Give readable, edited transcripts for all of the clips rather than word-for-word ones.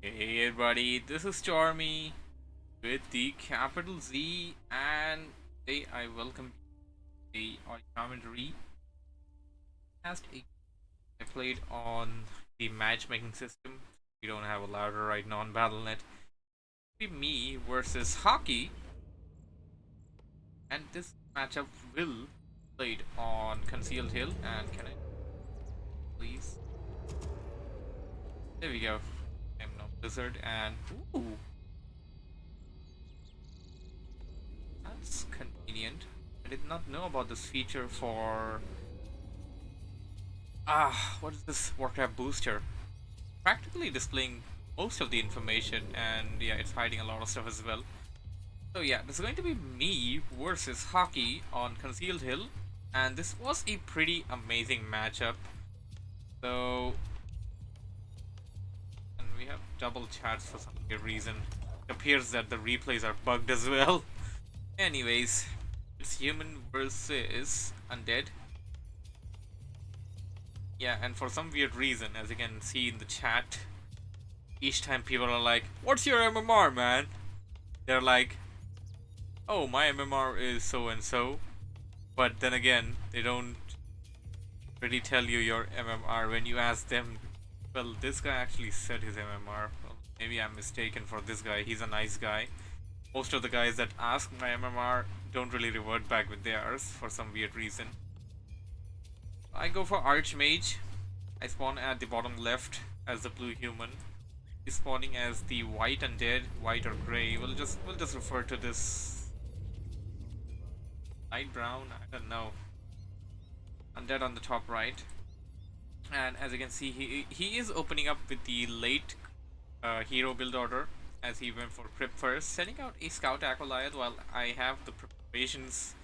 Hey everybody, this is Stormy with the capital Z, and today I welcome the audio commentary. Last I played on the matchmaking system. We don't have a ladder right now on Battle.net. It'll be me versus Hawki, and this matchup will played on Concealed Hill. And can I please? There we go. I'm no Blizzard, and ooh, that's convenient. I did not know about this feature for what is this WarCraft booster? Practically displaying most of the information, and yeah, it's hiding a lot of stuff as well. So yeah, this is going to be me versus Hawki on Concealed Hill, and this was a pretty amazing matchup. So, and we have double chats for some weird reason. It appears that the replays are bugged as well. Anyways, it's human versus undead. Yeah, and for some weird reason, as you can see in the chat, each time people are like, "What's your MMR, man?" They're like, "Oh, my MMR is so and so," but then again, they don't really tell you your MMR when you ask them. Well, this guy actually said his MMR. Well, maybe I'm mistaken for this guy. He's a nice guy. Most of the guys that ask my MMR don't really revert back with theirs for some weird reason. I go for Archmage. I spawn at the bottom left as the blue human. He's spawning as the white undead, white or gray. We'll just refer to this light brown. I don't know. Undead on the top right. And as you can see, he is opening up with the late hero build order, as he went for Crypt first, sending out a Scout Acolyte while I have the preparations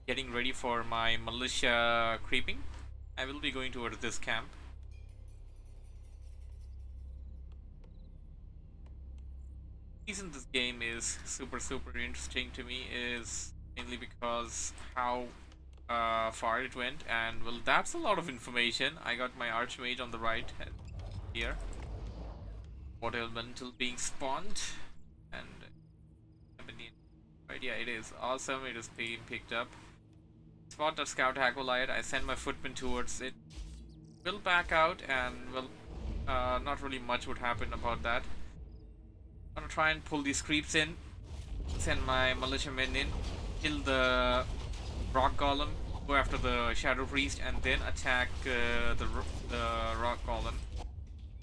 getting ready for my militia creeping. I will be going towards this camp. The reason this game is super interesting to me is mainly because how far it went, and well, that's a lot of information. I got my Archmage on the right here. What elemental being spawned, and right, yeah, it is awesome. It is being picked up. Spot the Scout Acolyte. I send my footman towards it. Will back out, and well, not really much would happen about that. I'm gonna try and pull these creeps in, send my militiamen in, kill the rock golem, go after the shadow priest, and then attack the rock golem.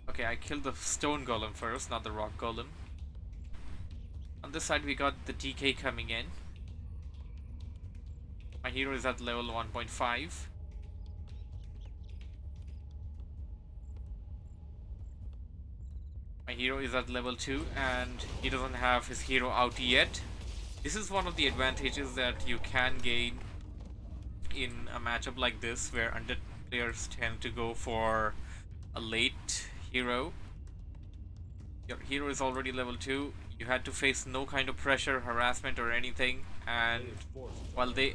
Okay, I killed the stone golem first, not the rock golem. On this side we got the DK coming in. My hero is at level 1.5. My hero is at level 2, and he doesn't have his hero out yet. This is one of the advantages that you can gain in a matchup like this, where undead players tend to go for a late hero. Your hero is already level 2. You had to face no kind of pressure, harassment or anything, and while they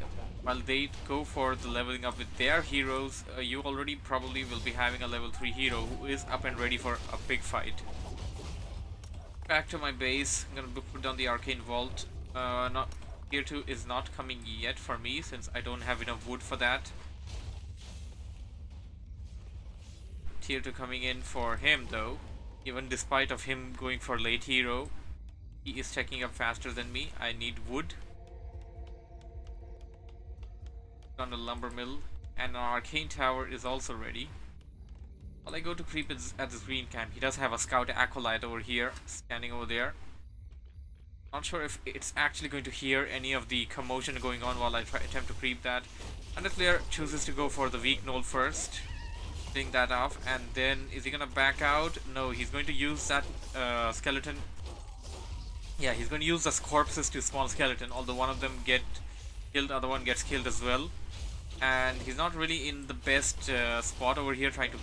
go for the leveling up with their heroes, you already probably will be having a level 3 hero who is up and ready for a big fight. Back to my base. I'm gonna put down the arcane vault. Not tier 2 is not coming yet for me since I don't have enough wood for that. Tier 2 coming in for him though. Even despite of him going for late hero, he is checking up faster than me. I need wood. On the lumber mill, and an arcane tower is also ready. While I go to creep at this green camp, he does have a Scout Acolyte over here, standing over there. Not sure if it's actually going to hear any of the commotion going on while I attempt to creep that. And the player chooses to go for the weak knoll first, getting that off, and then is he gonna back out? No, he's going to use that skeleton. Yeah, he's going to use the corpses to spawn skeleton, although one of them get killed, other one gets killed as well. And he's not really in the best spot over here trying to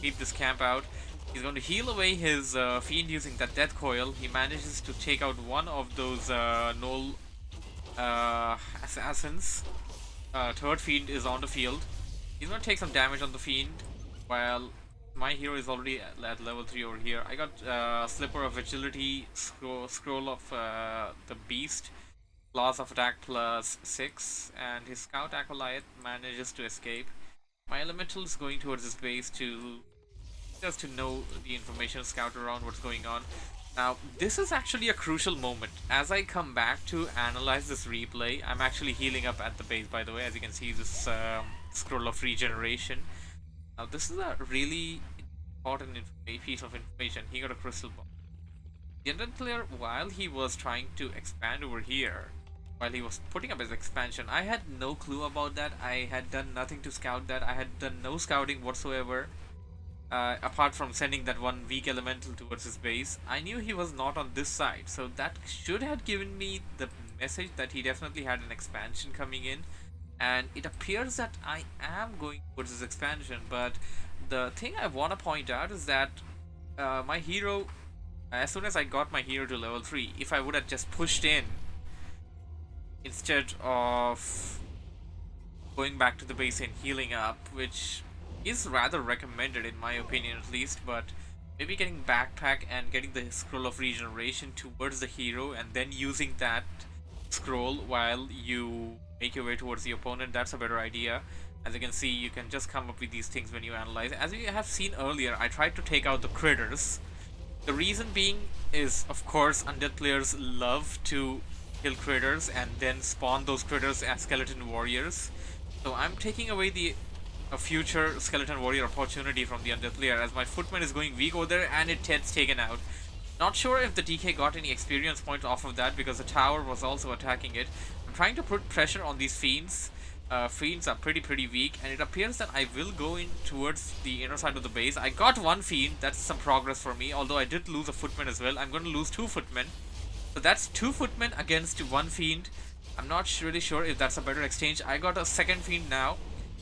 keep this camp out. He's going to heal away his fiend using that death coil. He manages to take out one of those knoll assassins. Third fiend is on the field. He's going to take some damage on the fiend while My hero is already at level 3 over here. I got Slipper of Agility, Scroll of the Beast, Loss of Attack plus 6, and his Scout Acolyte manages to escape. My Elemental is going towards his base to just to know the information, scout around what's going on. Now, this is actually a crucial moment. As I come back to analyze this replay, I'm actually healing up at the base, by the way, as you can see this Scroll of Regeneration. Now, this is a really important piece of information. He got a crystal ball. The Undead player, while he was trying to expand over here, while he was putting up his expansion, I had no clue about that. I had done nothing to scout that. I had done no scouting whatsoever. Apart from sending that one weak elemental towards his base, I knew he was not on this side, so that should have given me the message that he definitely had an expansion coming in. And it appears that I am going towards his expansion, but the thing I want to point out is that my hero, as soon as I got my hero to level 3, if I would have just pushed in instead of going back to the base and healing up, which is rather recommended in my opinion at least, but maybe getting backpack and getting the scroll of regeneration towards the hero and then using that scroll while you make your way towards the opponent, that's a better idea. As you can see, you can just come up with these things when you analyze. As you have seen earlier, I tried to take out the critters. The reason being is, of course, undead players love to kill critters and then spawn those critters as skeleton warriors. So I'm taking away a future skeleton warrior opportunity from the undead player, as my footman is going weak over there and it gets taken out. Not sure if the DK got any experience points off of that because the tower was also attacking it. I'm trying to put pressure on these fiends. Fiends are pretty weak, and it appears that I will go in towards the inner side of the base. I got one fiend, that's some progress for me, although I did lose a footman as well. I'm going to lose 2 footmen. So that's 2 footmen against 1 fiend. I'm not really sure if that's a better exchange. I got a second fiend now,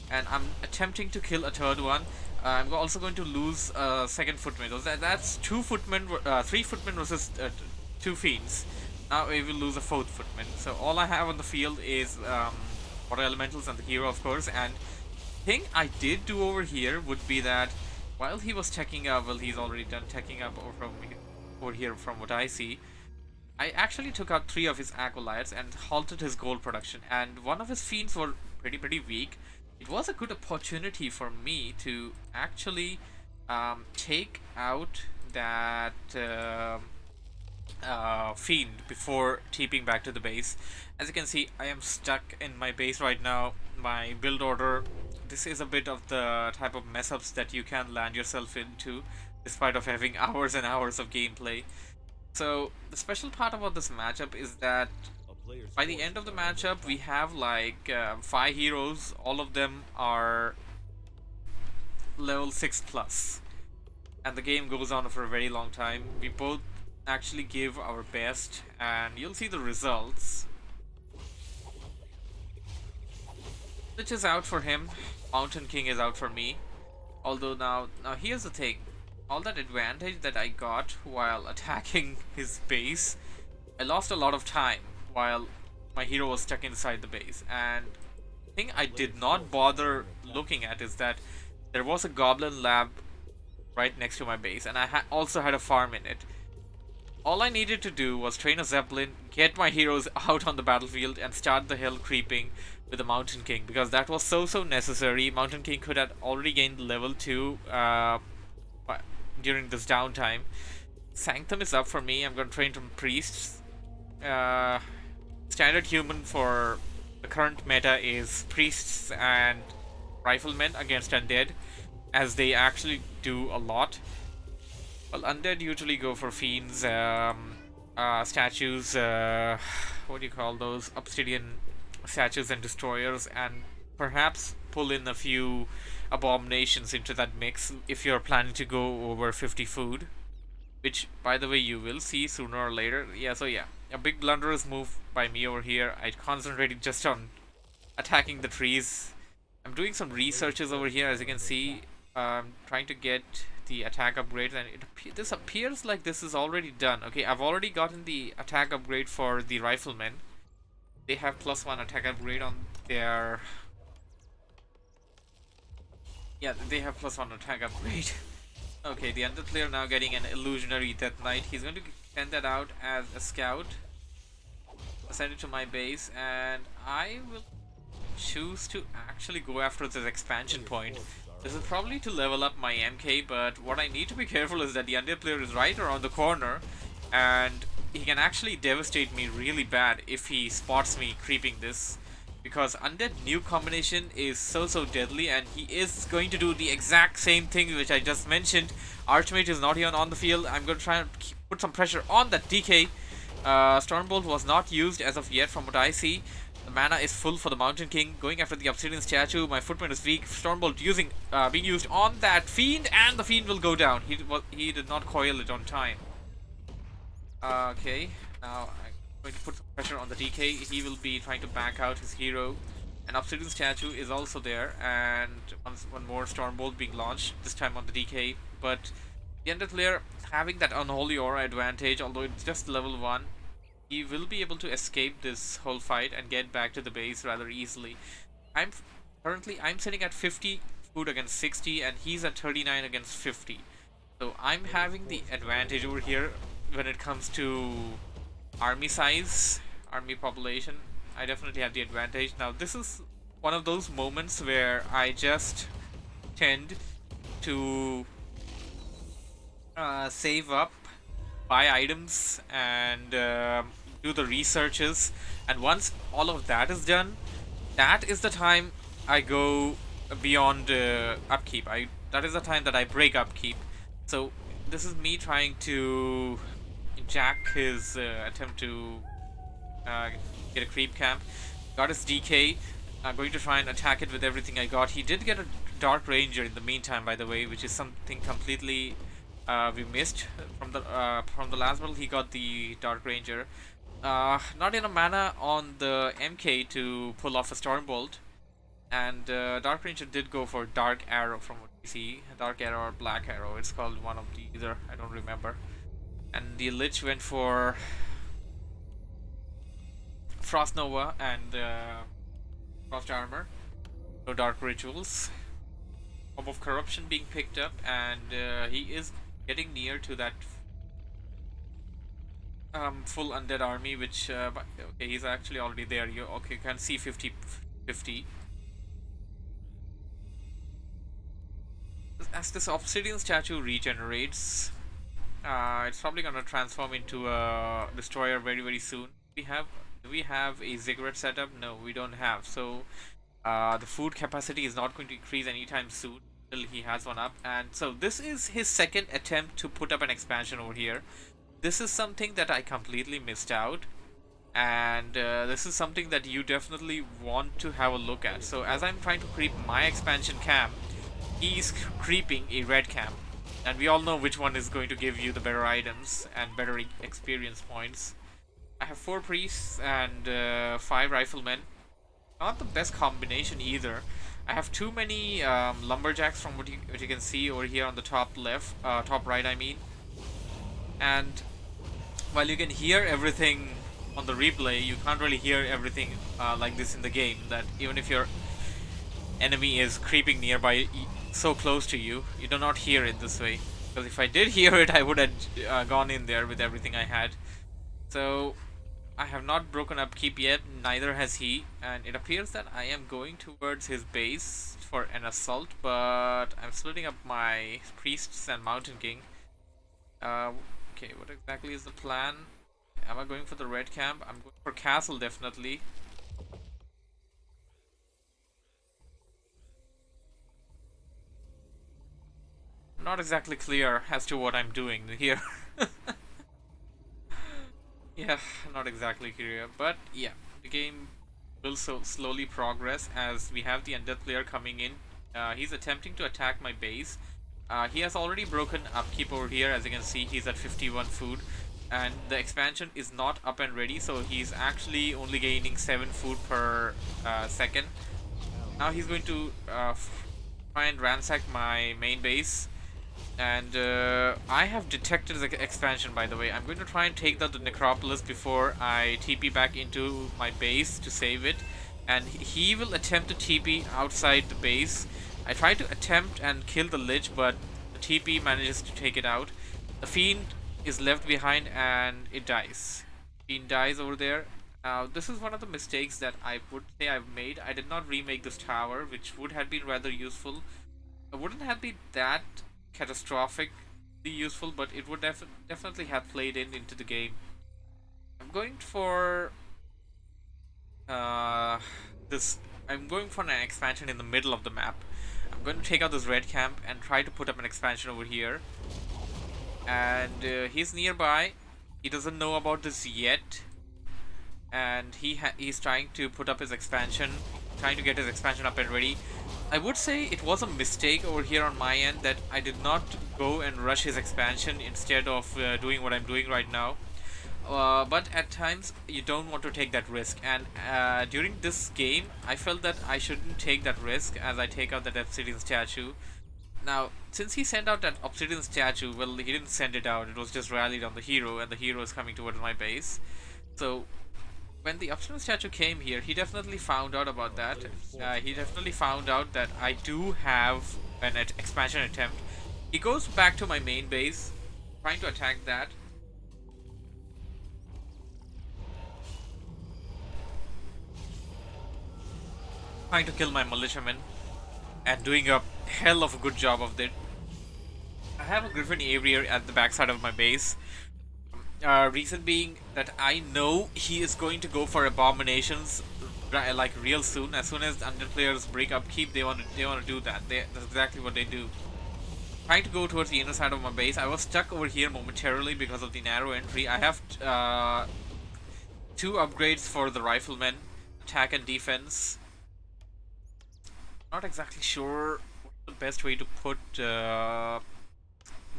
and I'm attempting to kill a third one. I'm also going to lose a second footman. That's 2 footmen, 3 footmen versus 2 fiends. Now we will lose a 4th footman. So all I have on the field is water elementals and the hero, of course. And thing I did do over here would be that while he was checking up, well, he's already done checking up over here from what I see. I actually took out 3 of his acolytes and halted his gold production, and one of his fiends were pretty weak. It was a good opportunity for me to actually take out that fiend before TPing back to the base. As you can see, I am stuck in my base right now. My build order, this is a bit of the type of mess ups that you can land yourself into despite of having hours and hours of gameplay. So the special part about this matchup is that by the end of the matchup we have like 5 heroes. All of them are level 6 plus, and the game goes on for a very long time. We both actually give our best, and you'll see the results. Which is out for him. Mountain King is out for me. Although now here's the thing. All that advantage that I got while attacking his base, I lost a lot of time while my hero was stuck inside the base. And the thing I did not bother looking at is that there was a goblin lab right next to my base, and I also had a farm in it. All I needed to do was train a zeppelin, get my heroes out on the battlefield, and start the hill creeping with the Mountain King, because that was so necessary. Mountain King could have already gained level 2 during this downtime. Sanctum is up for me. I'm going to train some priests. Standard human for the current meta is priests and riflemen against undead, as they actually do a lot. Well, undead usually go for fiends, statues, what do you call those? Obsidian statues and destroyers, and perhaps pull in a few abominations into that mix if you're planning to go over 50 food, which, by the way, you will see sooner or later. Yeah, so yeah, a big blunderous move by me over here. I concentrated just on attacking the trees. I'm doing some researches over here, as you can see. Trying to get the attack upgrades, and this appears like this is already done. Okay, I've already gotten the attack upgrade for the riflemen. They have +1 attack upgrade on their... Yeah, they have +1 attack upgrade. Okay, the Undead player now getting an illusionary Death Knight. He's going to send that out as a scout. Send it to my base, and I will choose to actually go after this expansion point. This is probably to level up my MK, but what I need to be careful is that the Undead player is right around the corner, and he can actually devastate me really bad if he spots me creeping this. Because Undead new combination is so deadly, and he is going to do the exact same thing which I just mentioned. Archmage is not even on the field. I'm going to try and put some pressure on that DK. Stormbolt was not used as of yet from what I see. The mana is full for the Mountain King. Going after the Obsidian Statue. My footprint is weak. Stormbolt being used on that Fiend, and the Fiend will go down. He did not coil it on time. Okay, now I'm going to put some pressure on the DK. He will be trying to back out his hero. An Obsidian Statue is also there, and one more Stormbolt being launched, this time on the DK. But the Undead player having that Unholy Aura advantage, although it's just level 1, he will be able to escape this whole fight and get back to the base rather easily. I'm sitting at 50 food against 60, and he's at 39 against 50. So I'm having the advantage over here when it comes to army size, army population. I definitely have the advantage. Now this is one of those moments where I just tend to save up, buy items, and do the researches, and once all of that is done, that is the time I go beyond upkeep. That is the time that I break upkeep. So this is me trying to jack his attempt to get a creep camp. Got his DK. I'm going to try and attack it with everything I got. He did get a Dark Ranger in the meantime, by the way, which is something completely we missed from the last battle. He got the Dark Ranger. Not enough mana on the MK to pull off a Stormbolt, and Dark Ranger did go for Dark Arrow from what we see. Dark Arrow or Black Arrow, it's called one of the either, I don't remember. And the Lich went for Frost Nova and Frost Armor. No Dark Rituals. Orb of Corruption being picked up, and he is getting near to that full Undead army, which okay, he's actually already there. You can see 50-50. As this Obsidian Statue regenerates, it's probably gonna transform into a Destroyer very soon. Do we have a Ziggurat setup? No, we don't have. So the food capacity is not going to increase anytime soon until he has one up. And so this is his second attempt to put up an expansion over here. This is something that I completely missed out, and this is something that you definitely want to have a look at. So as I'm trying to creep my expansion camp, he's creeping a red camp, and we all know which one is going to give you the better items and better experience points. I have 4 priests and 5 riflemen. Not the best combination either. I have too many lumberjacks from what you can see over here on the top left, top right I mean. And while you can hear everything on the replay, you can't really hear everything like this in the game, that even if your enemy is creeping nearby so close to you, you do not hear it this way. Because if I did hear it, I would have gone in there with everything I had. So I have not broken upkeep yet, neither has he, and it appears that I am going towards his base for an assault, but I'm splitting up my priests and Mountain King. Okay, what exactly is the plan? Am I going for the red camp? I'm going for castle, definitely. I'm not exactly clear as to what I'm doing here. Yeah, not exactly clear, but yeah, the game will so slowly progress as we have the Undead player coming in. He's attempting to attack my base. He has already broken upkeep over here. As you can see, he's at 51 food, and the expansion is not up and ready, so he's actually only gaining 7 food per second. Now he's going to try and ransack my main base, and I have detected the expansion, by the way. I'm going to try and take the necropolis before I TP back into my base to save it, and he will attempt to TP outside the base. I tried to attempt and kill the Lich, but the TP manages to take it out. The Fiend is left behind and it dies. Fiend dies over there. Now, this is one of the mistakes that I would say I've made. I did not remake this tower, which would have been rather useful. It wouldn't have been that catastrophically useful, but it would definitely have played into the game. I'm going for this. I'm going for an expansion in the middle of the map. I'm going to take out this red camp and try to put up an expansion over here. And he's nearby. He doesn't know about this yet, and he's trying to put up his expansion, trying to get his expansion up and ready. I would say it was a mistake over here on my end that I did not go and rush his expansion instead of doing what I'm doing right now. But at times you don't want to take that risk, and during this game I felt that I shouldn't take that risk as I take out that obsidian statue. Now, since he sent out that obsidian statue, well, he didn't send it out, it was just rallied on the hero, and the hero is coming towards my base. So when the obsidian statue came here, he definitely found out about that. He definitely found out that I do have an expansion attempt. He goes back to my main base, trying to attack that. Trying to kill my militiamen, and doing a hell of a good job of it. I have a Griffin Aviator at the backside of my base. Reason being that I know he is going to go for abominations like real soon. As soon as Undead players break upkeep, they want to do that. That's exactly what they do. Trying to go towards the inner side of my base. I was stuck over here momentarily because of the narrow entry. I have 2 upgrades for the riflemen, attack and defense. Not exactly sure what's the best way to put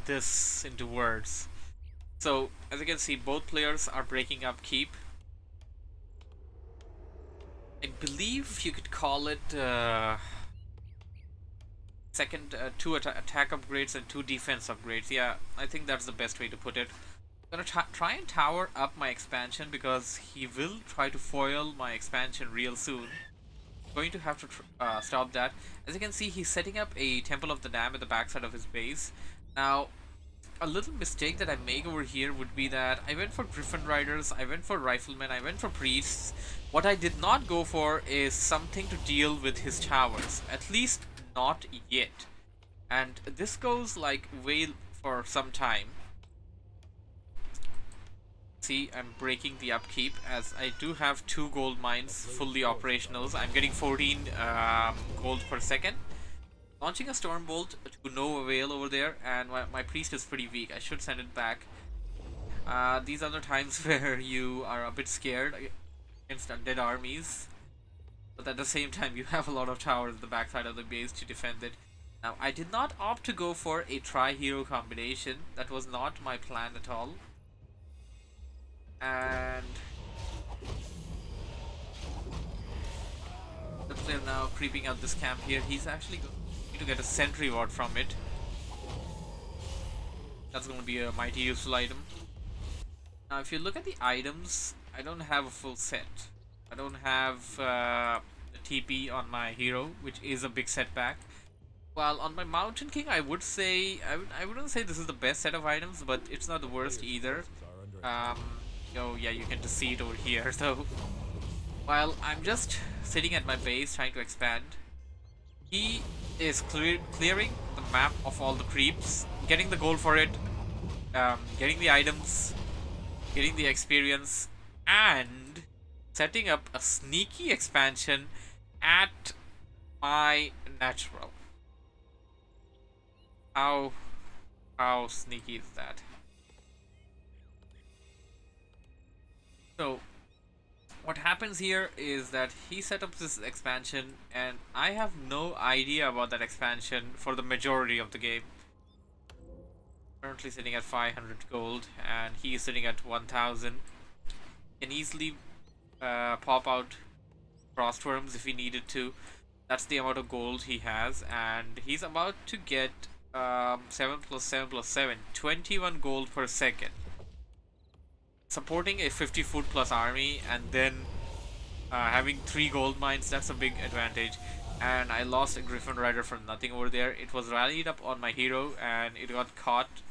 this into words. So, as you can see, both players are breaking up keep. I believe you could call it second 2 attack upgrades and 2 defense upgrades. Yeah, I think that's the best way to put it. I'm gonna try and tower up my expansion because he will try to foil my expansion real soon. Going to have to stop that. As you can see, he's setting up a Temple of the Dam at the backside of his base. Now, a little mistake that I make over here would be that I went for Griffin Riders, I went for Riflemen, I went for Priests. What I did not go for is something to deal with his towers. At least not yet. And this goes like way for some time. See, I'm breaking the upkeep as I do have 2 gold mines fully operational. I'm getting 14 gold per second. Launching a Stormbolt to no avail over there, and my priest is pretty weak. I should send it back. These are the times where you are a bit scared against undead armies, but at the same time you have a lot of towers at the backside of the base to defend it. Now, I did not opt to go for a tri-hero combination. That was not my plan at all. And the player now creeping out this camp here. He's actually going to get a sentry ward from it. That's going to be a mighty useful item. Now, if you look at the items, I don't have a full set. I don't have a TP on my hero, which is a big setback. While on my Mountain King, I would say I wouldn't say this is the best set of items, but it's not the worst either. Oh yeah, you can just see it over here. So while I'm just sitting at my base trying to expand, he is clearing the map of all the creeps, getting the gold for it, getting the items, getting the experience, and setting up a sneaky expansion at my natural. How sneaky is that? So what happens here is that he set up this expansion and I have no idea about that expansion for the majority of the game. Currently sitting at 500 gold and he is sitting at 1000. Can easily pop out frostworms if he needed to. That's the amount of gold he has, and he's about to get 7 plus 7 plus 7, 21 gold per second. Supporting a 50 foot plus army and then having 3 gold mines, that's a big advantage. and I lost a Griffin Rider for nothing over there. It was rallied up on my hero and it got caught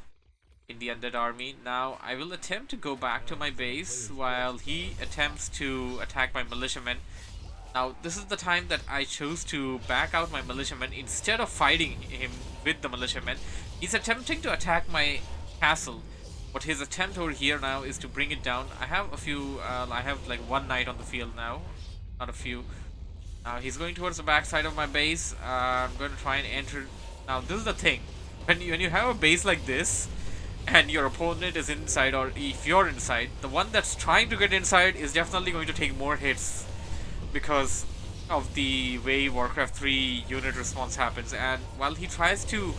in the Undead army. Now I will attempt to go back to my base while he attempts to attack my militiamen. Now this is the time that I chose to back out my militiamen instead of fighting him with the militiamen. He's attempting to attack my castle, but his attempt over here now is to bring it down. I have a few, I have like one knight on the field now, not a few. Now he's going towards the backside of my base. I'm going to try and enter. Now this is the thing, when you have a base like this, and your opponent is inside, or if you're inside, the one that's trying to get inside is definitely going to take more hits because of the way Warcraft 3 unit response happens. And while he tries to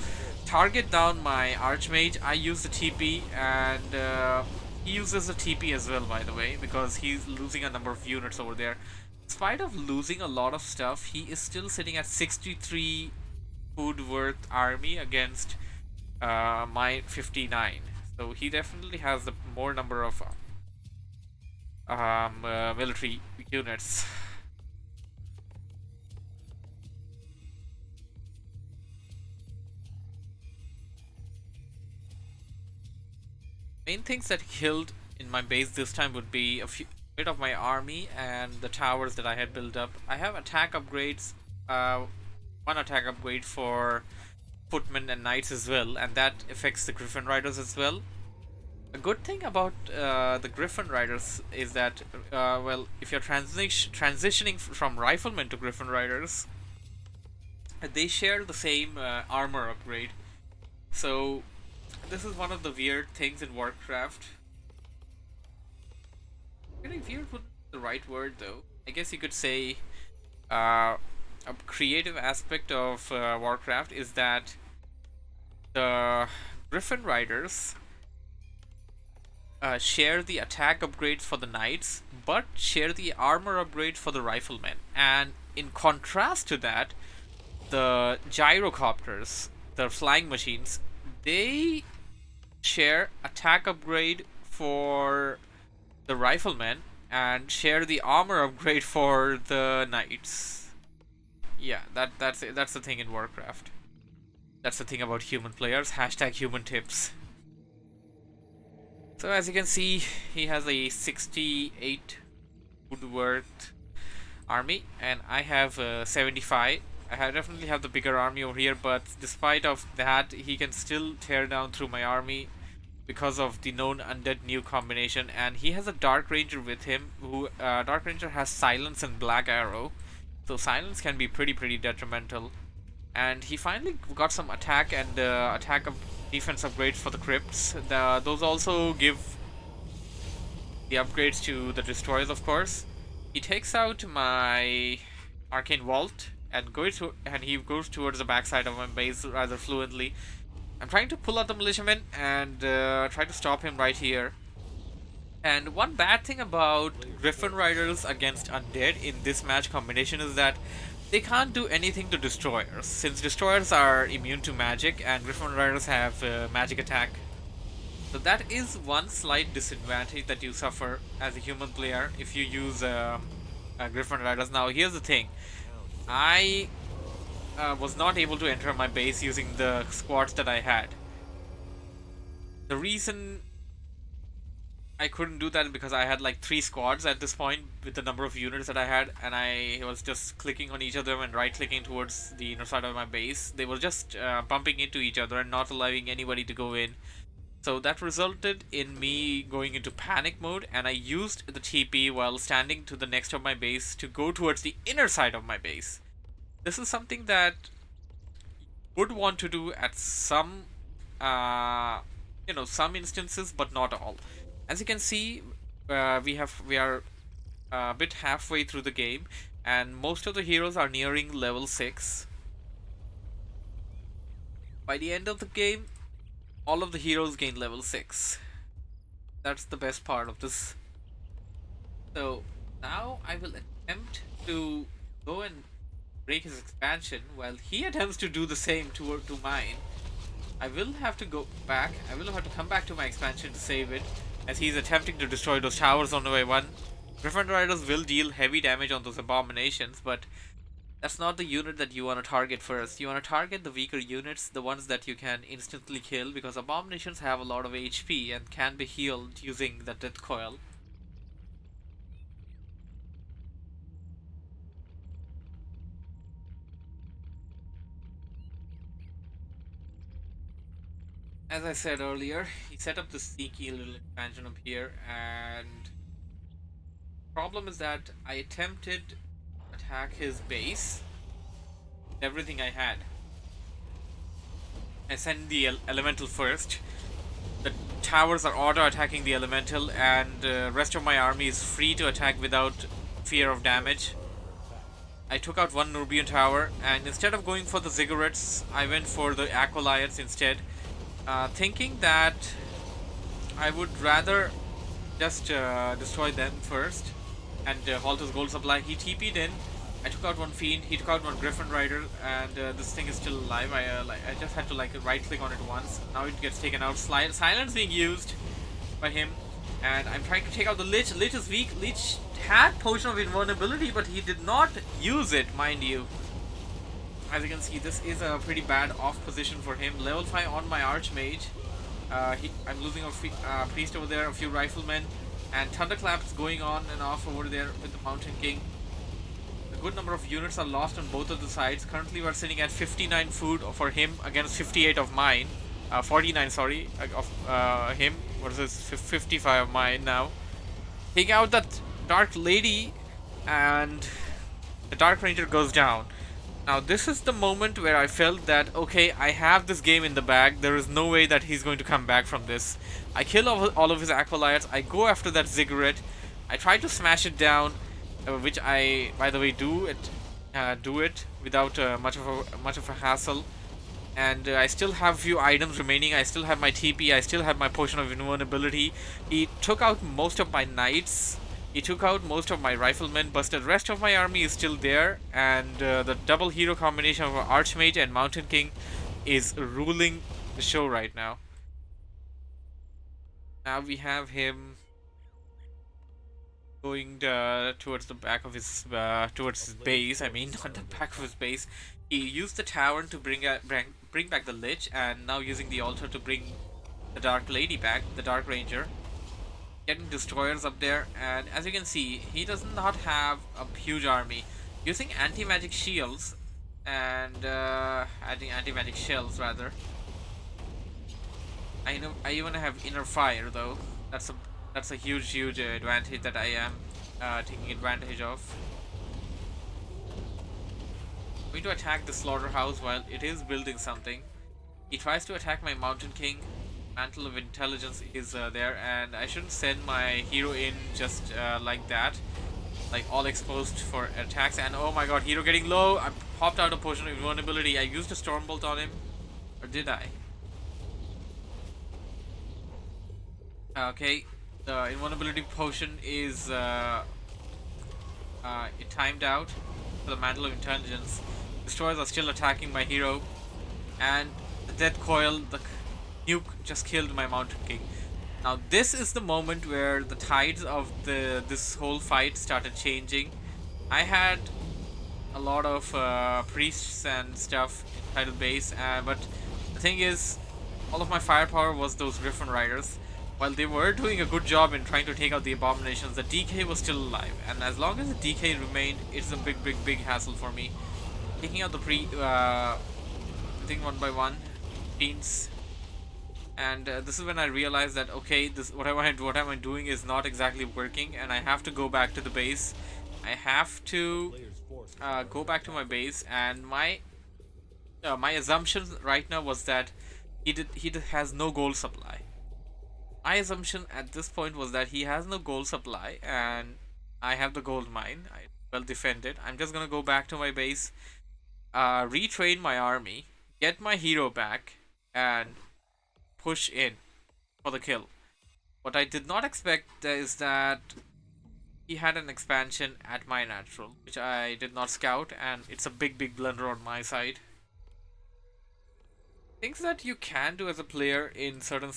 target down my Archmage, I use the TP, and he uses the TP as well, by the way, because he's losing a number of units over there. In spite of losing a lot of stuff, he is still sitting at 63 food worth army against my 59. So he definitely has the more number of military units. Main things that killed in my base this time would be a bit of my army and the towers that I had built up. I have attack upgrades, one attack upgrade for footmen and knights as well, and that affects the Griffin Riders as well. A good thing about the Griffin Riders is that, well, if you're transitioning from Riflemen to Griffin Riders, they share the same armor upgrade. So this is one of the weird things in Warcraft. Very weird would be the right word though. I guess you could say a creative aspect of Warcraft is that the Griffin Riders share the attack upgrades for the knights, but share the armor upgrade for the riflemen. And in contrast to that, the gyrocopters, the flying machines, they share attack upgrade for the riflemen and share the armor upgrade for the knights. Yeah, that's the thing in Warcraft. That's the thing about human players. Hashtag human tips. So as you can see, he has a 68 food worth army, and I have 75. Definitely have the bigger army over here, but despite of that, he can still tear down through my army because of the known undead new combination. And he has a Dark Ranger with him, who Dark Ranger has silence and black arrow, so silence can be pretty detrimental. And he finally got some attack and defense upgrades for the crypts. Those also give the upgrades to the destroyers, of course. He takes out my arcane vault and he goes towards the backside of my base rather fluently. I'm trying to pull out the militiamen and try to stop him right here. And one bad thing about Griffin Riders against Undead in this match combination is that they can't do anything to destroyers, since destroyers are immune to magic and Griffin Riders have magic attack. So that is one slight disadvantage that you suffer as a human player if you use Griffin Riders. Now here's the thing, I was not able to enter my base using the squads that I had. The reason I couldn't do that because I had like 3 squads at this point with the number of units that I had, and I was just clicking on each of them and right clicking towards the inner side of my base. They were just bumping into each other and not allowing anybody to go in. So that resulted in me going into panic mode, and I used the TP while standing to the next of my base to go towards the inner side of my base. This is something that you would want to do at some some instances, but not all. As you can see, we are a bit halfway through the game, and most of the heroes are nearing level 6. By the end of the game, all of the heroes gain level 6. That's the best part of this. So now I will attempt to go and break his expansion while he attempts to do the same to mine. I will have to go back. I will have to come back to my expansion to save it, as he's attempting to destroy those towers one by one. Griffin Riders will deal heavy damage on those abominations, but That's not the unit that you want to target first. You want to target the weaker units, the ones that you can instantly kill, because abominations have a lot of HP and can be healed using the death coil. As I said earlier, he set up this sneaky little expansion up here, and problem is that I attempted to attack his base with everything I had. I sent the elemental first. The towers are auto attacking the elemental, and the rest of my army is free to attack without fear of damage. I took out one Nubian tower, and instead of going for the ziggurats, I went for the acolytes instead, thinking that I would rather just destroy them first and halt his gold supply. He TP'd in. I took out one fiend. He took out one griffin rider, and this thing is still alive. I just had to like right click on it once. Now it gets taken out. Silence being used by him, and I'm trying to take out the lich. Lich is weak. Lich had potion of invulnerability, but he did not use it, mind you. As you can see, this is a pretty bad off position for him. Level 5 on my archmage. I'm losing a priest over there, a few riflemen, and thunderclaps going on and off over there with the Mountain King. A good number of units are lost on both of the sides. Currently we're sitting at 59 food for him against 58 of mine. 49, sorry, of him versus 55 of mine now. Taking out that Dark Lady, and the Dark Ranger goes down. Now this is the moment where I felt that, okay, I have this game in the bag. There is no way that he's going to come back from this. I kill all of his acolytes. I go after that ziggurat. I try to smash it down, which I, by the way, do it without much of a hassle. And I still have a few items remaining. I still have my TP. I still have my potion of invulnerability. He took out most of my knights. He took out most of my riflemen, but the rest of my army is still there, and the double hero combination of Archmage and Mountain King is ruling the show right now. Now we have him going towards the back of his towards his base. I mean, not the back of his base. He used the tower to bring back the Lich, and now using the altar to bring the Dark Lady back, the Dark Ranger. Getting destroyers up there, and as you can see, he does not have a huge army. Using anti-magic shields and adding anti-magic shells rather. I even have inner fire though. That's a huge advantage that I am taking advantage of. I'm going to attack the slaughterhouse while it is building something. He tries to attack my Mountain King. Mantle of Intelligence is there, and I shouldn't send my hero in just like that, like all exposed for attacks. And oh my god, hero getting low. I popped out a potion of invulnerability. I used a Stormbolt on him, or did I? Okay, the invulnerability potion is it timed out for the Mantle of Intelligence. Destroyers are still attacking my hero, and the Death Coil, the nuke just killed my Mountain King. Now this is the moment where the tides of this whole fight started changing. I had a lot of priests and stuff inside the base, but the thing is, all of my firepower was those Griffin Riders. While they were doing a good job in trying to take out the abominations, the DK was still alive, and as long as the DK remained, it's a big hassle for me. Taking out the I think one by one, fiends. And this is when I realized that, okay, what I'm doing is not exactly working, and I have to go back to the base. I have to go back to my base, and my assumption right now was that he has no gold supply. My assumption at this point was that he has no gold supply, and I have the gold mine. I well defended. I'm just gonna go back to my base, retrain my army, get my hero back, and push in for the kill. What I did not expect is that he had an expansion at my natural, which I did not scout, and it's a big blunder on my side. Things that you can do as a player in certain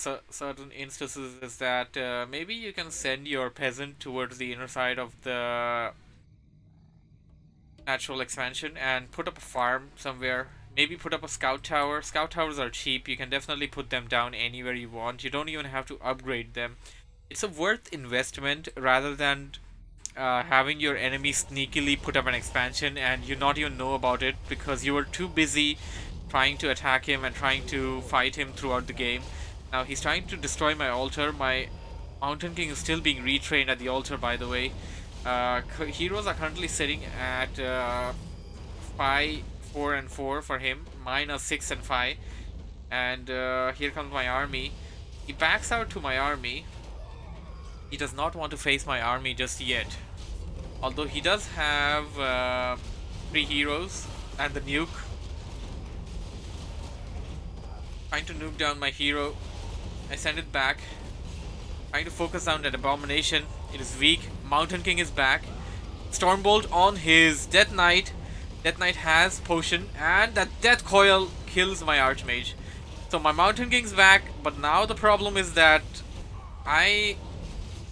instances is that maybe you can send your peasant towards the inner side of the natural expansion and put up a farm somewhere. Maybe put up a scout tower. Scout towers are cheap. You can definitely put them down anywhere you want. You don't even have to upgrade them. It's a worth investment rather than having your enemy sneakily put up an expansion and you not even know about it because you were too busy trying to attack him and trying to fight him throughout the game. Now he's trying to destroy my altar. My Mountain King is still being retrained at the altar, by the way. Heroes are currently sitting at 5, 4, and 4 for him. Mine are 6 and 5. And here comes my army. He backs out to my army. He does not want to face my army just yet. Although he does have 3 heroes and the nuke. Trying to nuke down my hero. I send it back. Trying to focus down that abomination. It is weak. Mountain King is back. Stormbolt on his Death Knight. Death Knight has potion, and that Death Coil kills my Archmage. So my Mountain King's back, but now the problem is that I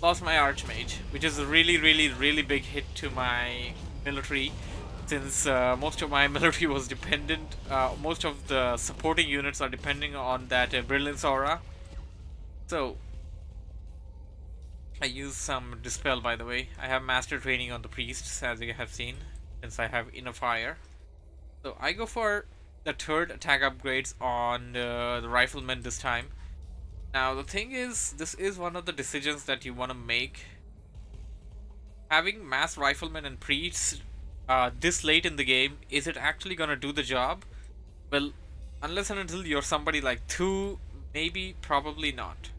lost my Archmage, which is a really big hit to my military, since most of my military was dependent, most of the supporting units are depending on that Brilliance Aura. So I use some Dispel, by the way. I have Master Training on the Priests, as you have seen, since I have Inner Fire. So I go for the 3rd attack upgrades on the Riflemen this time. Now the thing is, this is one of the decisions that you want to make. Having Mass Riflemen and Priests this late in the game, is it actually gonna do the job? Well, unless and until you're somebody like 2, maybe, probably not.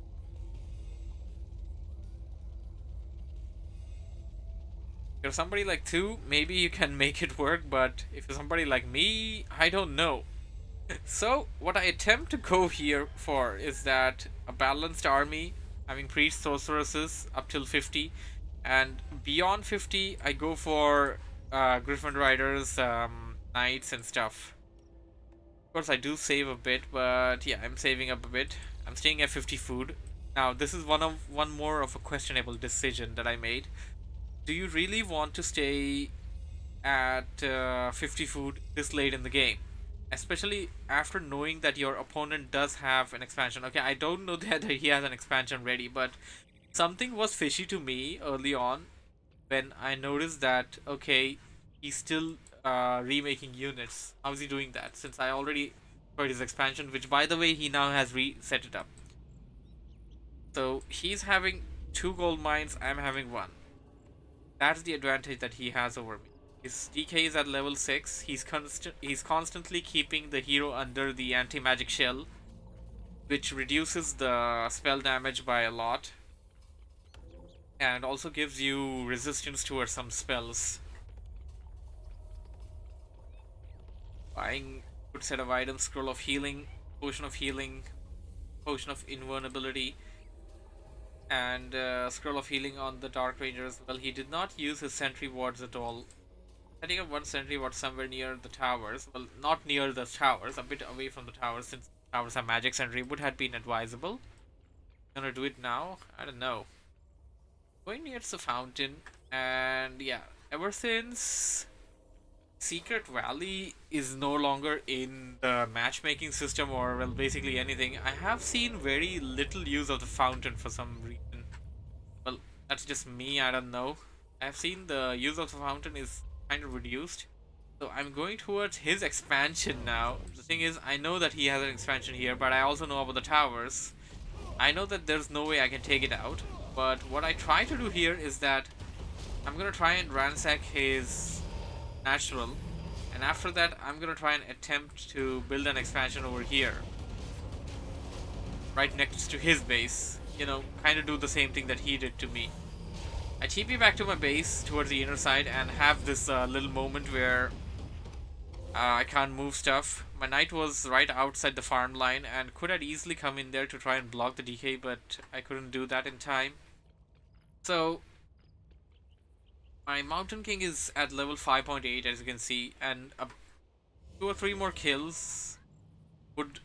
If you're somebody like 2, maybe you can make it work, but if you're somebody like me, I don't know. So, what I attempt to go here for is that a balanced army, having priest sorceresses up till 50, and beyond 50, I go for Griffin Riders, Knights, and stuff. Of course, I do save a bit, but yeah, I'm saving up a bit. I'm staying at 50 food. Now, this is one more of a questionable decision that I made. Do you really want to stay at 50 food this late in the game? Especially after knowing that your opponent does have an expansion. Okay, I don't know that he has an expansion ready, but something was fishy to me early on when I noticed that, okay, he's still remaking units. How's he doing that? Since I already got his expansion, which by the way, he now has reset it up. So he's having 2 gold mines, I'm having 1. That's the advantage that he has over me. His DK is at level 6. He's constantly keeping the hero under the anti-magic shell, which reduces the spell damage by a lot, and also gives you resistance towards some spells. Buying a good set of items: Scroll of Healing, Potion of Healing, Potion of Invulnerability, and Scroll of Healing on the Dark Ranger as well. He did not use his sentry wards at all. Setting up 1 sentry ward somewhere near the towers. Well, not near the towers, a bit away from the towers, since the towers have magic sentry, would have been advisable. Gonna do it now? I don't know. Going near the fountain, and yeah, ever since Secret Valley is no longer in the matchmaking system, or well, basically anything, I have seen very little use of the fountain for some reason. Well, that's just me, I don't know. I've seen the use of the fountain is kind of reduced. So I'm going towards his expansion now. The thing is, I know that he has an expansion here, but I also know about the towers. I know that there's no way I can take it out, but what I try to do here is that I'm gonna try and ransack his natural, and after that I'm gonna try and attempt to build an expansion over here, right next to his base. You know, kind of do the same thing that he did to me. I TP back to my base towards the inner side and have this little moment where I can't move stuff. My knight was right outside the farm line and could have easily come in there to try and block the DK, but I couldn't do that in time. So my Mountain King is at level 5.8, as you can see, and 2 or 3 more kills would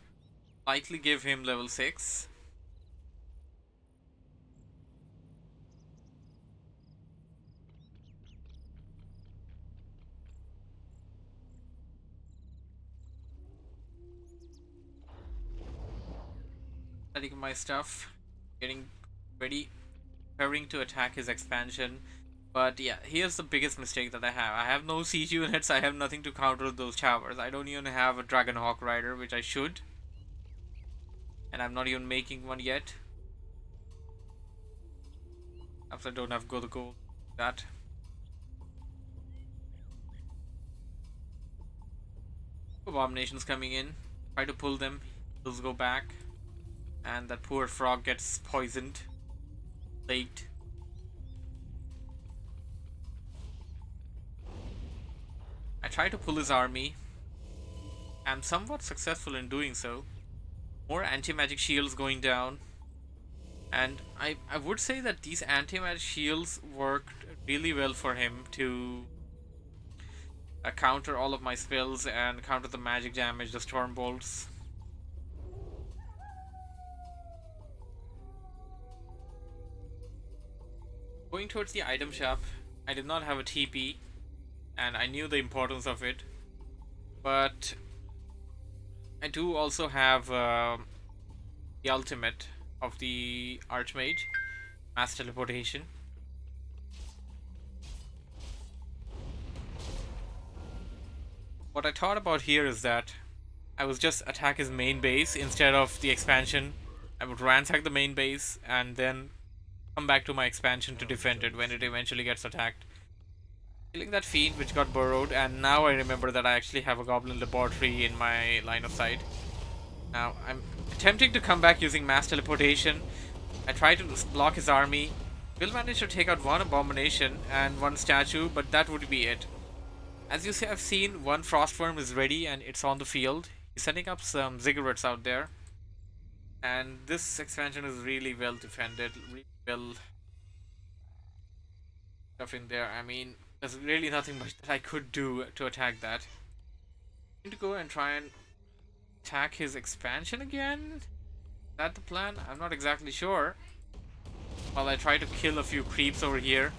likely give him level 6. Setting my stuff, getting ready, preparing to attack his expansion. But yeah, here's the biggest mistake that I have. I have no siege units, I have nothing to counter those towers. I don't even have a Dragonhawk Rider, which I should. And I'm not even making one yet. After I don't have go the gold. That. Abominations coming in. Try to pull them. Those go back. And that poor frog gets poisoned. Late. I try to pull his army. I'm somewhat successful in doing so. More anti-magic shields going down. And I would say that these anti-magic shields worked really well for him to counter all of my spells and counter the magic damage, the storm bolts. Going towards the item shop, I did not have a TP, and I knew the importance of it, but I do also have the ultimate of the Archmage, Mass Teleportation. What I thought about here is that I would just attack his main base instead of the expansion. I would ransack the main base and then come back to my expansion to defend it when it eventually gets attacked. Killing that fiend which got burrowed, and now I remember that I actually have a goblin laboratory in my line of sight. Now I'm attempting to come back using mass teleportation. I try to block his army. Will manage to take out one abomination and one statue, but that would be it. As you have seen, one frostworm is ready and it's on the field. He's setting up some ziggurats out there. And this expansion is really well defended, really well stuff in there. I mean, there's really nothing much that I could do to attack that. I'm going to go and try and attack his expansion again? Is that the plan? I'm not exactly sure. While I try to kill a few creeps over here.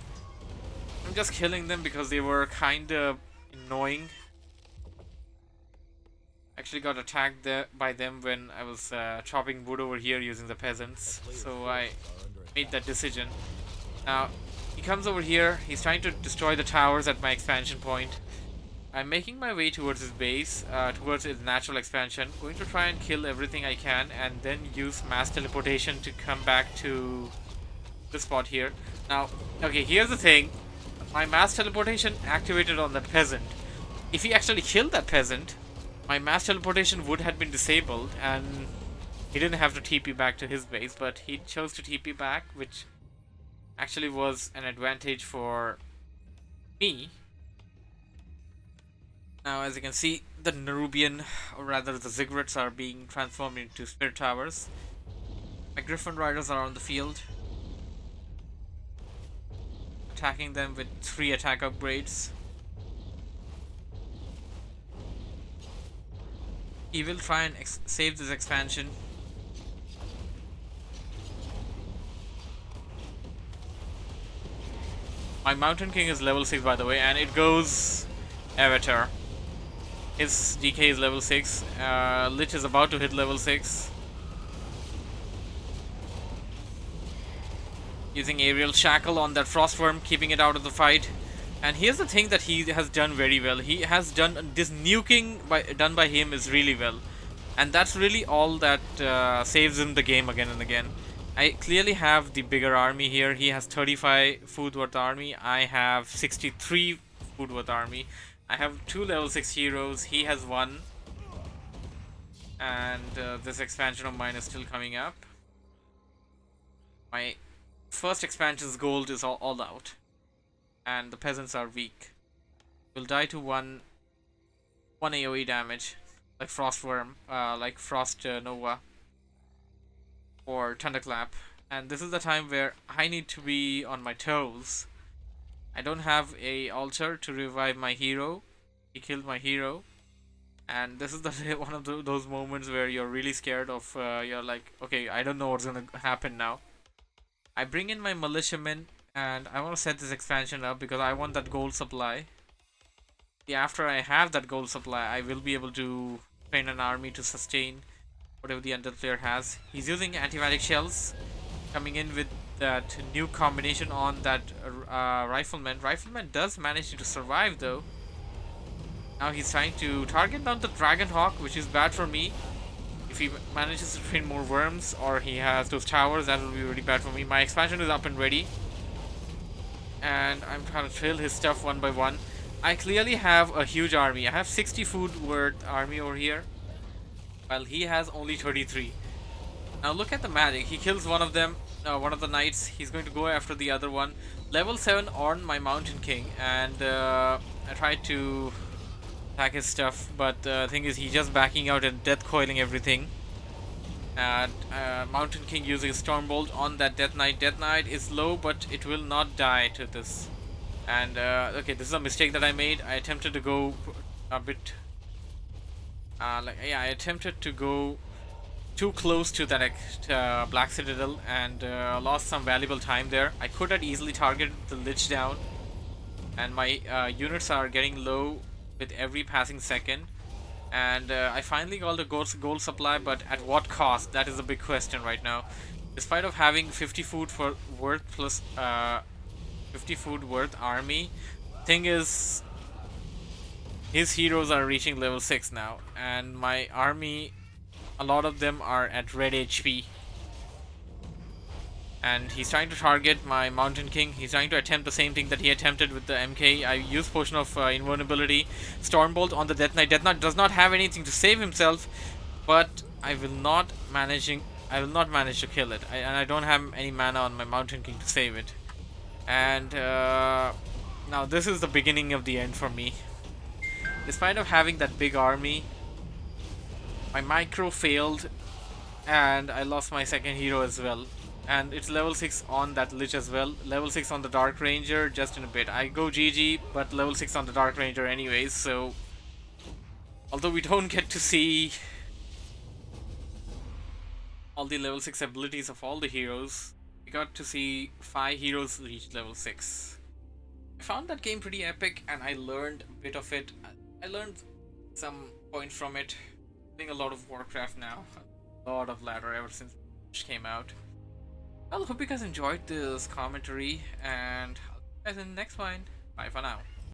I'm just killing them because they were kinda annoying. Actually got attacked by them when I was chopping wood over here using the peasants. So I made that decision. Now, he comes over here. He's trying to destroy the towers at my expansion point. I'm making my way towards his base, towards his natural expansion. Going to try and kill everything I can and then use mass teleportation to come back to this spot here. Now, okay, here's the thing. My mass teleportation activated on that peasant. If he actually killed that peasant, my mass teleportation would have been disabled and he didn't have to TP back to his base, but he chose to TP back, which actually was an advantage for me. Now, as you can see, the Nerubian, or rather the ziggurats, are being transformed into spirit towers. My Griffin Riders are on the field, attacking them with 3 attack upgrades. He will try and save this expansion. My Mountain King is level 6, by the way, and it goes Avatar. His DK is level 6. Lich is about to hit level 6. Using Aerial Shackle on that Frostworm, keeping it out of the fight. And here's the thing that he has done very well. He has done this nuking done by him is really well. And that's really all that saves him the game again and again. I clearly have the bigger army here. He has 35 food worth army. I have 63 food worth army. I have 2 level 6 heroes. He has 1. And this expansion of mine is still coming up. My first expansion's gold is all out. And the peasants are weak. Will die to one AoE damage. Like Frostworm, like Frost Nova. Or Thunderclap. And this is the time where I need to be on my toes. I don't have a altar to revive my hero. He killed my hero. And this is the one of those moments where you're really scared of, you're like, okay, I don't know what's gonna happen now. I bring in my militiamen and I want to set this expansion up because I want that gold supply. After I have that gold supply, I will be able to train an army to sustain whatever the Undead player has. He's using anti-magic shells, coming in with that new combination on that Rifleman. Rifleman does manage to survive though. Now he's trying to target down the Dragon Hawk, which is bad for me. If he manages to train more worms or he has those towers, that will be really bad for me. My expansion is up and ready. And I'm trying to kill his stuff one by one. I clearly have a huge army. I have 60 food worth army over here, while he has only 33. Now look at the magic. He kills one of them, one of the knights. He's going to go after the other one. Level 7 on my Mountain King, and I tried to attack his stuff, but the thing is he's just backing out and death coiling everything. And Mountain King using Stormbolt on that Death Knight. Death Knight is low, but it will not die to this. And okay, this is a mistake that I made. I attempted to go a bit I attempted to go too close to that Black Citadel and lost some valuable time there. I could have easily targeted the Lich down, and my units are getting low with every passing second. And I finally got the gold supply, but at what cost? That is a big question right now. Despite of having 50 food for worth plus 50 food worth army, thing is his heroes are reaching level 6 now, and my army, a lot of them are at red HP. And he's trying to target my Mountain King. He's trying to attempt the same thing that he attempted with the MK. I use Potion of Invulnerability. Stormbolt on the Death Knight. Death Knight does not have anything to save himself, but I will not manage to kill it. And I don't have any mana on my Mountain King to save it. And now this is the beginning of the end for me. Despite of having that big army, my micro failed, and I lost my second hero as well. And it's level 6 on that Lich as well. Level 6 on the Dark Ranger just in a bit. I go GG, but level 6 on the Dark Ranger anyways, so... Although we don't get to see all the level 6 abilities of all the heroes, we got to see 5 heroes reach level 6. I found that game pretty epic, and I learned a bit of it. I learned some points from it. I'm playing a lot of WarCraft now. A lot of ladder ever since it came out. Well, hope you guys enjoyed this commentary, and I'll see you guys in the next one. Bye for now.